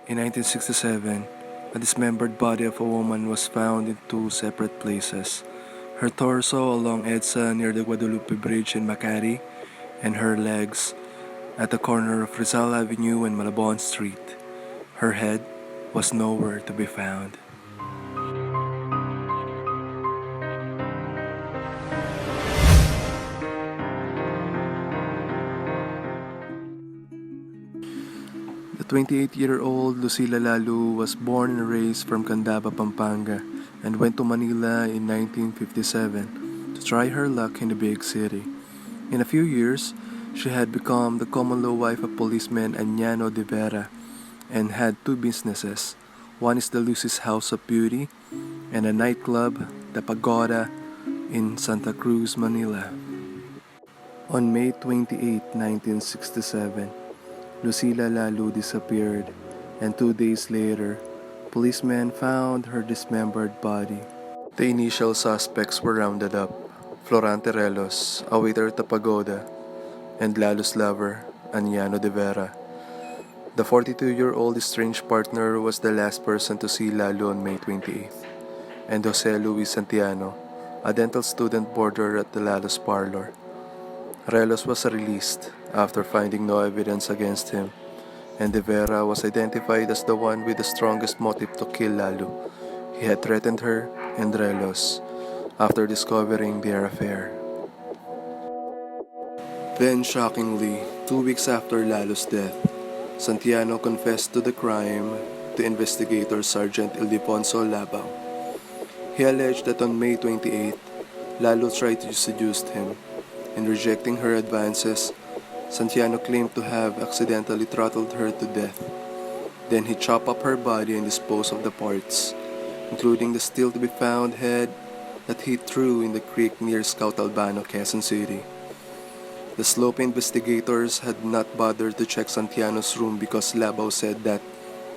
In 1967, a dismembered body of a woman was found in two separate places. Her torso along EDSA near the Guadalupe Bridge in Makati, and her legs at the corner of Rizal Avenue and Malabon Street. Her head was nowhere to be found. The 28-year-old Lucila Lalu was born and raised from Candaba, Pampanga, and went to Manila in 1957 to try her luck in the big city. In a few years, she had become the common law wife of policeman Añano de Vera and had two businesses. One is the Lucy's House of Beauty and a nightclub, the Pagoda, in Santa Cruz, Manila. On May 28, 1967, Lucila Lalu disappeared, and 2 days later, policemen found her dismembered body. The initial suspects were rounded up: Florante Relos, a waiter at the Pagoda, and Lalu's lover, Añano de Vera. The 42-year-old estranged partner was the last person to see Lalu on May 28th, and Jose Luis Santiano, a dental student boarder at the Lalu's parlor. Relos was released after finding no evidence against him, and De Vera was identified as the one with the strongest motive to kill Lalu. He had threatened her and Relos after discovering their affair. Then, shockingly, 2 weeks after Lalu's death, Santiano confessed to the crime to investigator Sergeant Ildefonso Labao. He alleged that on May 28, Lalu tried to seduce him. In rejecting her advances, Santiano claimed to have accidentally throttled her to death. Then he chopped up her body and disposed of the parts, including the still-to-be-found head that he threw in the creek near Scout Albano, Quezon City. The slope investigators had not bothered to check Santiano's room because Labao said that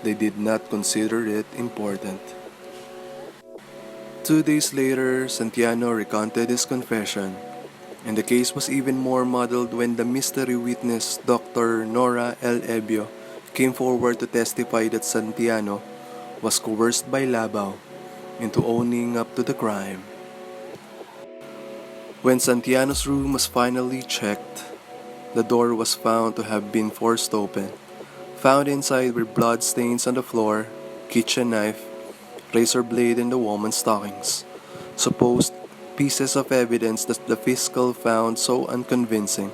they did not consider it important. 2 days later, Santiano recanted his confession, and the case was even more muddled when the mystery witness, Dr. Nora L. Ebio, came forward to testify that Santiano was coerced by Labao into owning up to the crime. When Santiano's room was finally checked, the door was found to have been forced open. Found inside were blood stains on the floor, kitchen knife, razor blade, and the woman's stockings. Supposed pieces of evidence that the fiscal found so unconvincing.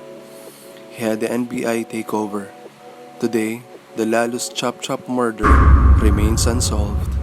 He had the NBI take over. Today, the Lalu's chop-chop murder remains unsolved.